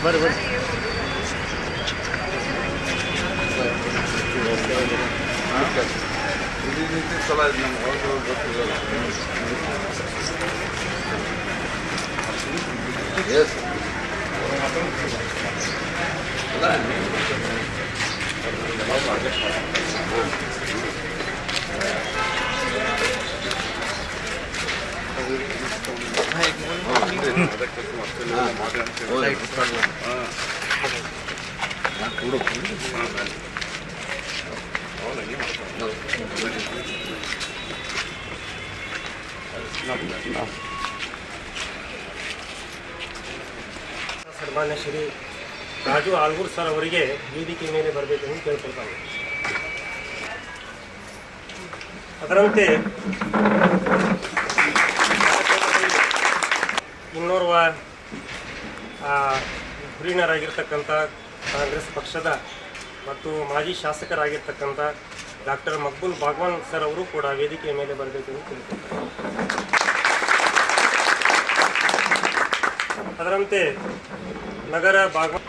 ಬರ್ರಿ ಬರ್ರಿ. ಚಲೋ ಇದೆ ನಮ್ಗೆ ಹೊರಗೆ ಗೊತ್ತಿರಲ್ಲ. ಎಸ್ ಸನ್ಮಾನ್ಯ ಶ್ರೀ ರಾಜು ಆಲ್ಗೂರ್ ಸರ್ ಅವರಿಗೆ ವೇದಿಕೆ ಮೇಲೆ ಬರಬೇಕೆಂದು ಕೇಳ್ಕೊಳ್ತಾನೆ. ಅದರಂತೆ ಇನ್ನೋರ್ವ ಧುರೀಣರಾಗಿರ್ತಕ್ಕಂಥ ಕಾಂಗ್ರೆಸ್ ಪಕ್ಷದ ಮತ್ತು ಮಾಜಿ ಶಾಸಕರಾಗಿರ್ತಕ್ಕಂಥ ಡಾಕ್ಟರ್ ಮಕ್ಬೂಲ್ ಬಾಗ್ವಾನ್ ಸರ್ ಅವರು ಕೂಡ ವೇದಿಕೆಯ ಮೇಲೆ ಬರಬೇಕೆಂದು ಕೇಳ್ಕೊಳ್ತಾರೆ. ಅದರಂತೆ ನಗರ ಬಾಗ್ವಾನ್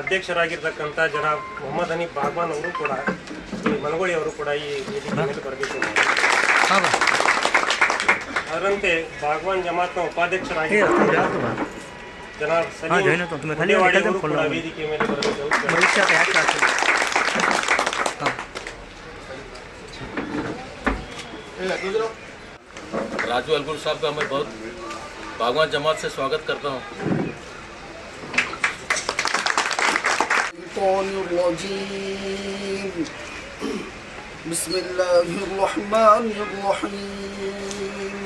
ಅಧ್ಯಕ್ಷರಾಗಿರ್ತಕ್ಕಂಥ ಜನಾಬ್ ಮೊಹಮ್ಮದ್ ಹನೀಫ್ ಬಾಗ್ವಾನ್ ಅವರು ಕೂಡ ಈ ಮನಗೋಳಿ ಅವರು ಕೂಡ ಈ ವೇದಿಕೆ ಮೇಲೆ ಬರಬೇಕು. ಅದರಂತೆ ಬಾಗ್ವಾನ್ ಜಮಾತ್ನ ಉಪಾಧ್ಯಕ್ಷರಾಗಿರ್ತಕ್ಕಂಥ ಜನಾಬ್ ಸಲೀಂ ಗುಂಡೇವಾಡಿ ಅವರು ಕೂಡ ವೇದಿಕೆ ಮೇಲೆ ಬರಬೇಕು. राजू अलगुर साहब का मैं बहुत बागवान जमात से स्वागत करता हूँ। बिस्मिल्लाहिर्रहमानिर्रहीम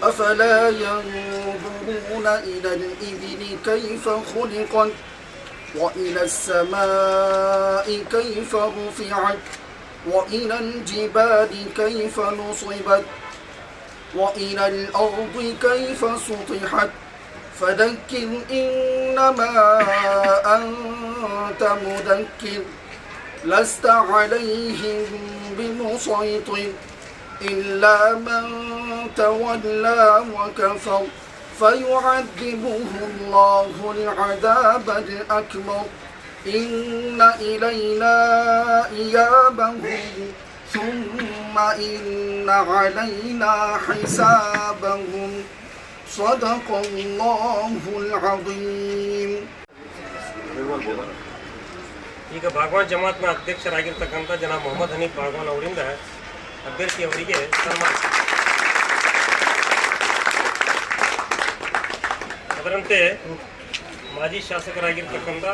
अफला यंजुरून इला الإبل كيف خلقت وإلى السماء كيف رفعت وإلى الجبال كيف نصبت وإلى الأرض كيف سطحت فذكر إنما أنت مذكر لست عليهم بمسيطر إلا من تولى وكفر فيعذبه الله العذاب الأكبر إن إلينا إيابهم ثم إن علينا حسابهم صدق الله العظيم. ಈಗ ಬಾಗ್ವಾನ್ ಜಮಾತ್ನ ಅಧ್ಯಕ್ಷರಾಗಿರ್ತಕ್ಕಂಥ ಜನ ಮೊಹಮ್ಮದ್ ಹನೀಫ್ ಬಾಗ್ವಾನ್ ಅವರಿಂದ ಅಭ್ಯರ್ಥಿಯವರಿಗೆ ಸನ್ಮಾನ. ಅದರಂತೆ ಮಾಜಿ ಶಾಸಕರಾಗಿರ್ತಕ್ಕಂಥ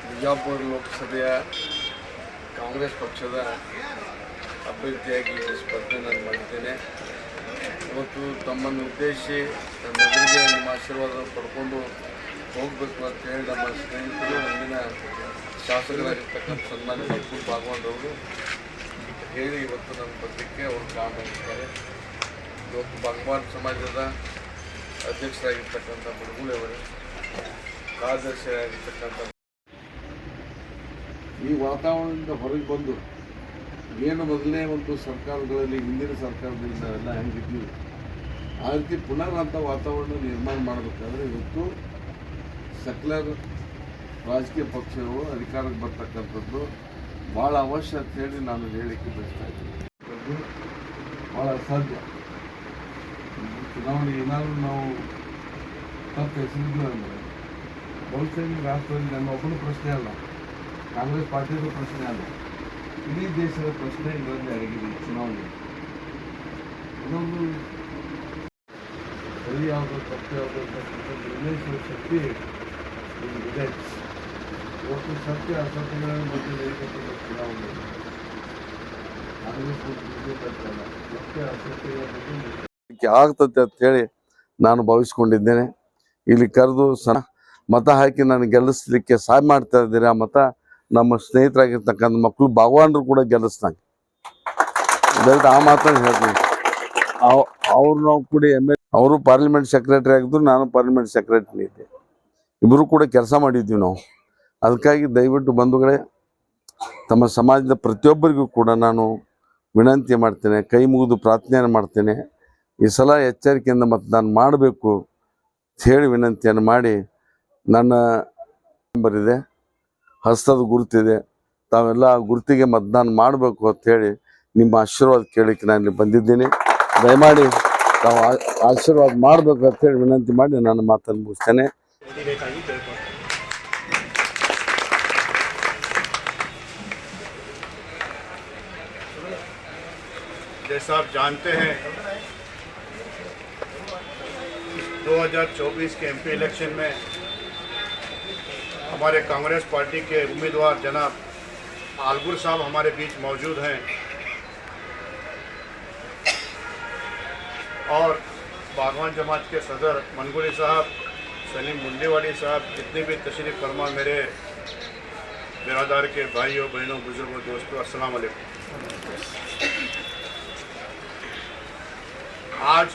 ಬಿಜಾಪುರ ಲೋಕಸಭೆಯ ಕಾಂಗ್ರೆಸ್ ಪಕ್ಷದ ಅಭ್ಯರ್ಥಿಯಾಗಿ ಸ್ಪರ್ಧೆ ನಾನು ಮಾಡಿದ್ದೇನೆ. ಇವತ್ತು ತಮ್ಮನ್ನು ಉದ್ದೇಶಿಸಿ ನನ್ನ ಎದುರಿಗೆ ನಿಮ್ಮ ಆಶೀರ್ವಾದ ಪಡ್ಕೊಂಡು ಹೋಗಬೇಕು ಅಂತ ಹೇಳಿ ನಮ್ಮ ಸ್ನೇಹಿತರು ಅಂದಿನ ಶಾಸಕರಾಗಿರ್ತಕ್ಕಂಥ ಸನ್ಮಾನ್ಯ ಮಕ್ಬೂಲ್ ಬಾಗ್ವಾನ್ ಅವರು ಹೇಳಿ ಇವತ್ತು ನನ್ನ ಬರಲಿಕ್ಕೆ ಅವರು ಕಾರಣ ಆಗಿರ್ತಾರೆ. ಇವತ್ತು ಬಾಗ್ವಾನ್ ಸಮಾಜದ ಅಧ್ಯಕ್ಷರಾಗಿರ್ತಕ್ಕಂಥ ಮನಗೋಳಿ ಅವರು ಕಾರ್ಯದರ್ಶಿಯಾಗಿರ್ತಕ್ಕಂಥ ಈ ವಾತಾವರಣದಿಂದ ಹೊರಗೆ ಬಂದು ಏನು ಮೊದಲನೇ ಒಂದು ಸರ್ಕಾರಗಳಲ್ಲಿ ಹಿಂದಿನ ಸರ್ಕಾರದಲ್ಲಿ ನಾವೆಲ್ಲ ಹೆಂಗಿದ್ವಿ ಆ ರೀತಿ ಪುನಃ ಅಂಥ ವಾತಾವರಣ ನಿರ್ಮಾಣ ಮಾಡಬೇಕಾದ್ರೆ ಇವತ್ತು ಸೆಕ್ಯುಲರ್ ರಾಜಕೀಯ ಪಕ್ಷಗಳು ಅಧಿಕಾರಕ್ಕೆ ಬರ್ತಕ್ಕಂಥದ್ದು ಭಾಳ ಅವಶ್ಯ ಅಂತ ಹೇಳಿ ನಾನು ಹೇಳಿಕೆ ಬಯಸ್ತಾ ಇದ್ದೀನಿ. ಭಾಳ ಅಸಾಧ್ಯ. ಚುನಾವಣೆ ಏನಾದರೂ ನಾವು ತಪ್ಪು ಹೆಸರಿದ್ವಿ ಅಂದರೆ ಬಹುಶಃ ರಾಷ್ಟ್ರದಲ್ಲಿ ನಮ್ಮ ಒಬ್ಬನ ಪ್ರಶ್ನೆ ಅಲ್ಲ, ಕಾಂಗ್ರೆಸ್ ಪಾರ್ಟಿಯದು ಪ್ರಶ್ನೆ ಅಲ್ಲ, ಇಡೀ ದೇಶದ ಪ್ರಶ್ನೆ ಇದರಲ್ಲಿ ಅಡಗಿದೆ. ಚುನಾವಣೆ ಇನ್ನೊಂದು ಸರಿ ಯಾವುದೋ ತಪ್ಪು ಯಾವುದೋ ನಿರ್ಣಯಿಸುವ ಶಕ್ತಿ ಇದೆ. ಇವತ್ತು ಸತ್ಯ ಅಸತ್ಯಗಳ ಬಗ್ಗೆ ನಡೀತಕ್ಕಂಥ ಚುನಾವಣೆ ಕಾಂಗ್ರೆಸ್ ಬಿಜೆಪಿ ಸತ್ಯ ಅಸತ್ಯಗಳ ಬಗ್ಗೆ ಆಗ್ತದೆ ಅಂತ ಹೇಳಿ ನಾನು ಭಾವಿಸ್ಕೊಂಡಿದ್ದೇನೆ. ಇಲ್ಲಿ ಕರೆದು ಮತ ಹಾಕಿ ನಾನು ಗೆಲ್ಲಿಸ್ಲಿಕ್ಕೆ ಸಹಾಯ ಮಾಡ್ತಾ ಇದ್ದೀರಿ. ಆ ಮತ ನಮ್ಮ ಸ್ನೇಹಿತರಾಗಿರ್ತಕ್ಕಂಥ ಮಕ್ಕಳು ಬಾಗ್ವಾನ್ರು ಕೂಡ ಗೆಲ್ಲಿಸ್ತಾನೆ. ದಯವಿಟ್ಟು ಆ ಮಾತನ್ನು ಹೇಳ್ತೀನಿ. ಅವ್ರು ನಾವು ಕೂಡ ಅವರು ಪಾರ್ಲಿಮೆಂಟ್ ಸೆಕ್ರೆಟರಿ ಆಗಿದ್ರು, ನಾನು ಪಾರ್ಲಿಮೆಂಟ್ ಸೆಕ್ರೆಟರಿ ಇದ್ದೆ. ಇಬ್ಬರು ಕೂಡ ಕೆಲಸ ಮಾಡಿದ್ವಿ ನಾವು. ಅದಕ್ಕಾಗಿ ದಯವಿಟ್ಟು ಬಂಧುಗಳೇ, ತಮ್ಮ ಸಮಾಜದ ಪ್ರತಿಯೊಬ್ಬರಿಗೂ ಕೂಡ ನಾನು ವಿನಂತಿ ಮಾಡ್ತೇನೆ, ಕೈ ಮುಗಿದು ಪ್ರಾರ್ಥನೆಯನ್ನು ಮಾಡ್ತೇನೆ. ಈ ಸಲ ಎಚ್ಚರಿಕೆಯಿಂದ ಮತದಾನ ಮಾಡಬೇಕು ಅಂತ ಹೇಳಿ ವಿನಂತಿಯನ್ನು ಮಾಡಿ, ನನ್ನ ನಂಬರ್ ಇದೆ, ಹಸ್ತದ ಗುರುತಿದೆ, ತಾವೆಲ್ಲ ಆ ಗುರುತಿಗೆ ಮತದಾನ ಮಾಡಬೇಕು ಅಂತ ಹೇಳಿ ನಿಮ್ಮ ಆಶೀರ್ವಾದ ಕೇಳಲಿಕ್ಕೆ ನಾನು ಇಲ್ಲಿ ಬಂದಿದ್ದೀನಿ. ದಯಮಾಡಿ ತಾವು ಆಶೀರ್ವಾದ ಮಾಡಬೇಕು ಅಂತ ಹೇಳಿ ವಿನಂತಿ ಮಾಡಿ ನನ್ನ ಮಾತನ್ನು ಮುಗಿಸ್ತೇನೆ. ಬೇಕಾಗಿ ಕೇಳ್ಕೊಳ್ತೀನಿ. जैसा आप जानते हैं 2024 के एमपी इलेक्शन में हमारे कांग्रेस पार्टी के उम्मीदवार जनाब आलगुर साहब हमारे बीच मौजूद हैं और बागवान जमात के सदर मनगुली साहब, सलीम मुंडेवाड़ी साहब, जितने भी तशरीफ़ फरमा मेरे बिरादार के भाइयों बहनों बुजुर्गों दोस्तों, अस्सलाम वालेकुम। आज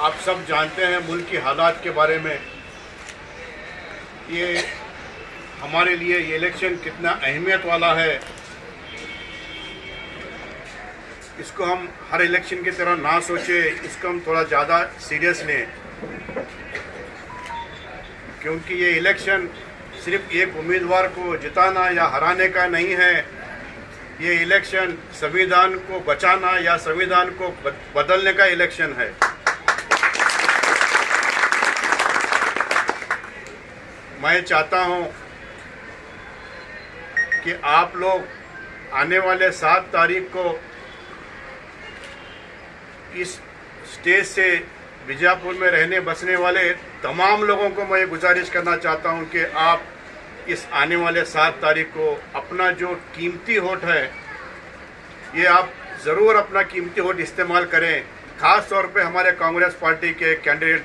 आप सब जानते हैं मुल्क की हालात के बारे में, ये हमारे लिए ये इलेक्शन कितना अहमियत वाला है। इसको हम हर इलेक्शन की तरह ना सोचे, इसको हम थोड़ा ज़्यादा सीरियस लें, क्योंकि ये इलेक्शन सिर्फ एक उम्मीदवार को जिताना या हराने का नहीं है। ये इलेक्शन संविधान को बचाना या संविधान को बदलने का इलेक्शन है। मैं चाहता हूं कि आप लोग आने वाले 7 तारीख को इस स्टेज से बीजापुर में रहने बसने वाले तमाम लोगों को मैं गुजारिश करना चाहता हूं कि आप इस आने वाले 7 तारीख को अपना जो कीमती वोट है, ये आप ज़रूर अपना कीमती वोट इस्तेमाल करें। ख़ास तौर पे हमारे कांग्रेस पार्टी के कैंडिडेट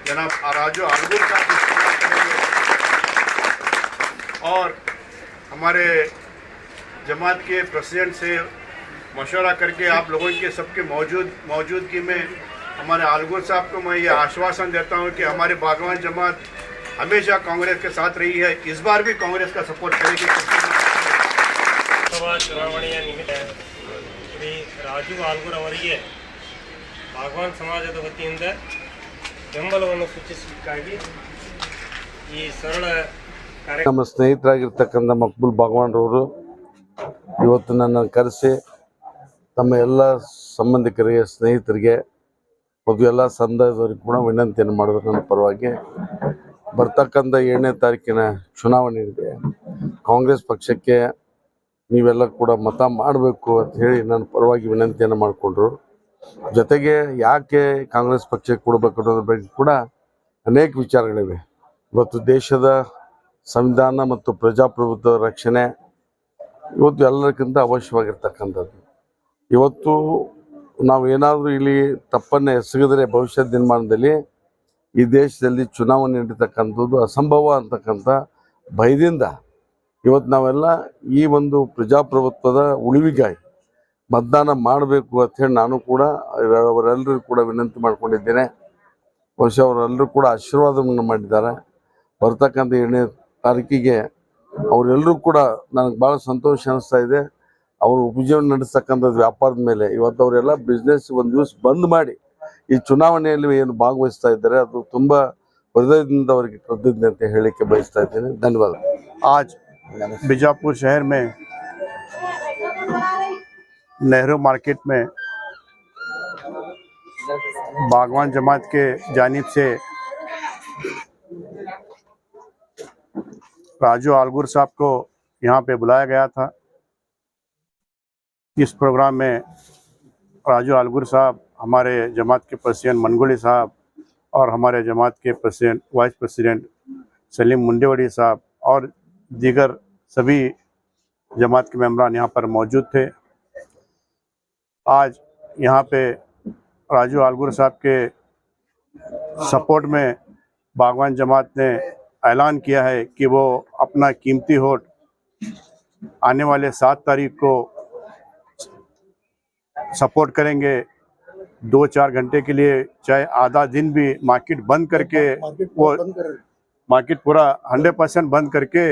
जनाब राजू आलगुर का इस्तेमाल करेंगे और हमारे जमात के प्रेसिडेंट से मशवरा करके आप लोगों के सबके मौजूदगी में हमारे आलगुर साहब को मैं ये आश्वासन देता हूँ कि हमारे बागवान जमात हमेशा कांग्रेस के साथ रही है, इस बार भी कांग्रेस का सपोर्ट करेगी। ಲೋಕಸಭಾ ಚುನಾವಣೆಯ ನಿಮಿತ್ತ ಶ್ರೀ ರಾಜು ಆಲ್ಗೂರ್ ಅವರಿಗೆ ಬಾಗವಾನ್ ಸಮಾಜದ ವತಿಯಿಂದ ಬೆಂಬಲವನ್ನು ಸೂಚಿಸಲಿಕ್ಕಾಗಿ ಈ ಸರಳ ನಮ್ಮ ಸ್ನೇಹಿತರಾಗಿರ್ತಕ್ಕಂಥ ಮಕ್ಬೂಲ್ ಬಾಗವಾನ್ರವರು ಇವತ್ತು ನನ್ನ ಕರೆಸಿ ತಮ್ಮ ಎಲ್ಲ ಸಂಬಂಧಿಕರಿಗೆ, ಸ್ನೇಹಿತರಿಗೆ ಮತ್ತು ಎಲ್ಲ ಸಮುದಾಯದವರಿಗೆ ಕೂಡ ವಿನಂತಿಯನ್ನು ಮಾಡಿದ್ರು. ನನ್ನ ಪರವಾಗಿ ಬರ್ತಕ್ಕಂಥ 7ನೇ ತಾರೀಕಿನ ಚುನಾವಣೆ ಇದೆ, ಕಾಂಗ್ರೆಸ್ ಪಕ್ಷಕ್ಕೆ ನೀವೆಲ್ಲ ಕೂಡ ಮತ ಮಾಡಬೇಕು ಅಂತ ಹೇಳಿ ನನ್ನ ಪರವಾಗಿ ವಿನಂತಿಯನ್ನು ಮಾಡಿಕೊಂಡ್ರು. ಜೊತೆಗೆ ಯಾಕೆ ಕಾಂಗ್ರೆಸ್ ಪಕ್ಷಕ್ಕೆ ಕೊಡಬೇಕು ಅನ್ನೋದ್ರ ಬಗ್ಗೆ ಕೂಡ ಅನೇಕ ವಿಚಾರಗಳಿವೆ. ಇವತ್ತು ದೇಶದ ಸಂವಿಧಾನ ಮತ್ತು ಪ್ರಜಾಪ್ರಭುತ್ವ ರಕ್ಷಣೆ ಇವತ್ತು ಎಲ್ಲರಿಗಿಂತ ಅವಶ್ಯವಾಗಿರ್ತಕ್ಕಂಥದ್ದು. ಇವತ್ತು ನಾವು ಏನಾದರೂ ಇಲ್ಲಿ ತಪ್ಪನ್ನು ಎಸಗಿದ್ರೆ ಭವಿಷ್ಯದ ದಿನಮಾನದಲ್ಲಿ ಈ ದೇಶದಲ್ಲಿ ಚುನಾವಣೆ ನಡೀತಕ್ಕಂಥದ್ದು ಅಸಂಭವ ಅಂತಕ್ಕಂಥ ಭಯದಿಂದ ಇವತ್ತು ನಾವೆಲ್ಲ ಈ ಒಂದು ಪ್ರಜಾಪ್ರಭುತ್ವದ ಉಳಿವಿಗಾಗಿ ಮತದಾನ ಮಾಡಬೇಕು ಅಂತ ಹೇಳಿ ನಾನು ಕೂಡ ಅವರೆಲ್ಲರಿಗೂ ಕೂಡ ವಿನಂತಿ ಮಾಡ್ಕೊಂಡಿದ್ದೇನೆ. ಬಹುಶಃ ಅವರೆಲ್ಲರೂ ಕೂಡ ಆಶೀರ್ವಾದವನ್ನು ಮಾಡಿದ್ದಾರೆ. ಬರ್ತಕ್ಕಂಥ 7ನೇ ತಾರೀಕಿಗೆ ಅವರೆಲ್ಲರೂ ಕೂಡ ನನಗೆ ಭಾಳ ಸಂತೋಷ ಅನ್ನಿಸ್ತಾ ಇದೆ. ಅವರು ಉಪಜೀವನ ನಡೆಸ್ತಕ್ಕಂಥದ್ದು ವ್ಯಾಪಾರದ ಮೇಲೆ ಇವತ್ತು ಅವರೆಲ್ಲ ಬಿಸ್ನೆಸ್ ಒಂದು ದಿವಸ ಬಂದ್ ಮಾಡಿ ಈ ಚುನಾವಣೆಯಲ್ಲಿ ಏನು ಭಾಗವಹಿಸ್ತಾ ಇದ್ದಾರೆ, ಅದು ತುಂಬ ಹೃದಯದಿಂದ ಅವರಿಗೆ ಕೃತಜ್ಞತೆ ಅಂತ ಹೇಳಲಿಕ್ಕೆ ಬಯಸ್ತಾ ಇದ್ದೇನೆ. ಧನ್ಯವಾದ. आज बीजापुर शहर में नेहरू मार्केट में बागवान जमात के जानिब से राजू आलगुर साहब को यहाँ पे बुलाया गया था। इस प्रोग्राम में राजू आलगुर साहब, हमारे जमात के प्रेसिडेंट मनगुली साहब और हमारे जमात के वाइस प्रेसिडेंट सलीम मुंडेवाड़ी साहब और दीगर सभी जमात के मेंबरान यहाँ पर मौजूद थे। आज यहाँ पे राजू आलगुर साहब के सपोर्ट में बागवान जमात ने ऐलान किया है कि वो अपना कीमती वोट आने वाले 7 तारीख को सपोर्ट करेंगे 2-4 घंटे के लिए, चाहे आधा दिन भी मार्केट बंद करके, वो मार्केट पूरा 100% बंद करके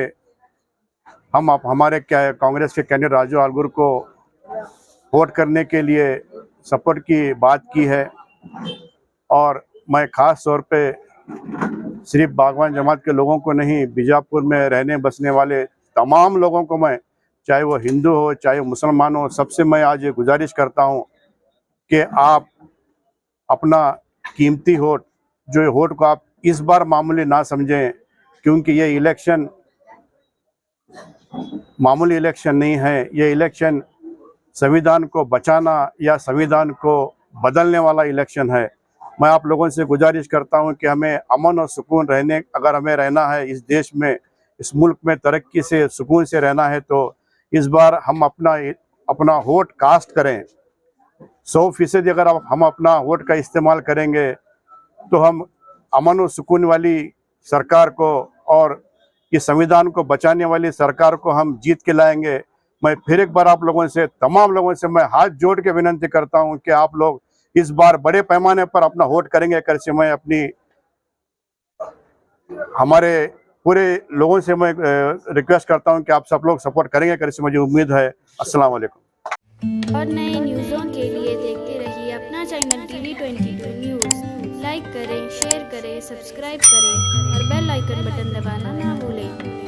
हम हमारे कांग्रेस के कैंडिडेट राजू अलगूर को वोट करने के लिए सपोर्ट की बात की है। और मैं ख़ास तौर पे सिर्फ बागवान जमात के लोगों को नहीं, बीजापुर में रहने बसने वाले तमाम लोगों को मैं, चाहे वो हिंदू हो चाहे वो मुसलमान हो, सबसे मैं आज ये गुजारिश करता हूँ कि आप अपना कीमती वोट, जो ये वोट को आप इस बार मामूली ना समझें, क्योंकि ये इलेक्शन मामूली इलेक्शन नहीं है। ये इलेक्शन संविधान को बचाना या संविधान को बदलने वाला इलेक्शन है। मैं आप लोगों से गुजारिश करता हूं कि हमें अमन और सुकून अगर हमें रहना है इस देश में, इस मुल्क में तरक्की से सुकून से रहना है, तो इस बार हम अपना वोट कास्ट करें। 100% अगर हम अपना वोट का इस्तेमाल करेंगे तो हम अमन और सुकून वाली सरकार को और इस संविधान को बचाने वाली सरकार को हम जीत के लाएंगे। मैं फिर एक बार आप लोगों से, तमाम लोगों से मैं हाथ जोड़ के विनती करता हूं कि आप लोग इस बार बड़े पैमाने पर अपना वोट करेंगे करके मैं हमारे पूरे लोगों से मैं रिक्वेस्ट करता हूं कि आप सब लोग सपोर्ट करेंगे करके मुझे उम्मीद है। अस्सलाम वालेकुम। और नए न्यूज़ों के लिए देखते रहिए अपना चैनल TV22 न्यूज़। लाइक करें, शेयर करें, सब्सक्राइब करें और बेल आइकन बटन दबाना ना भूलें।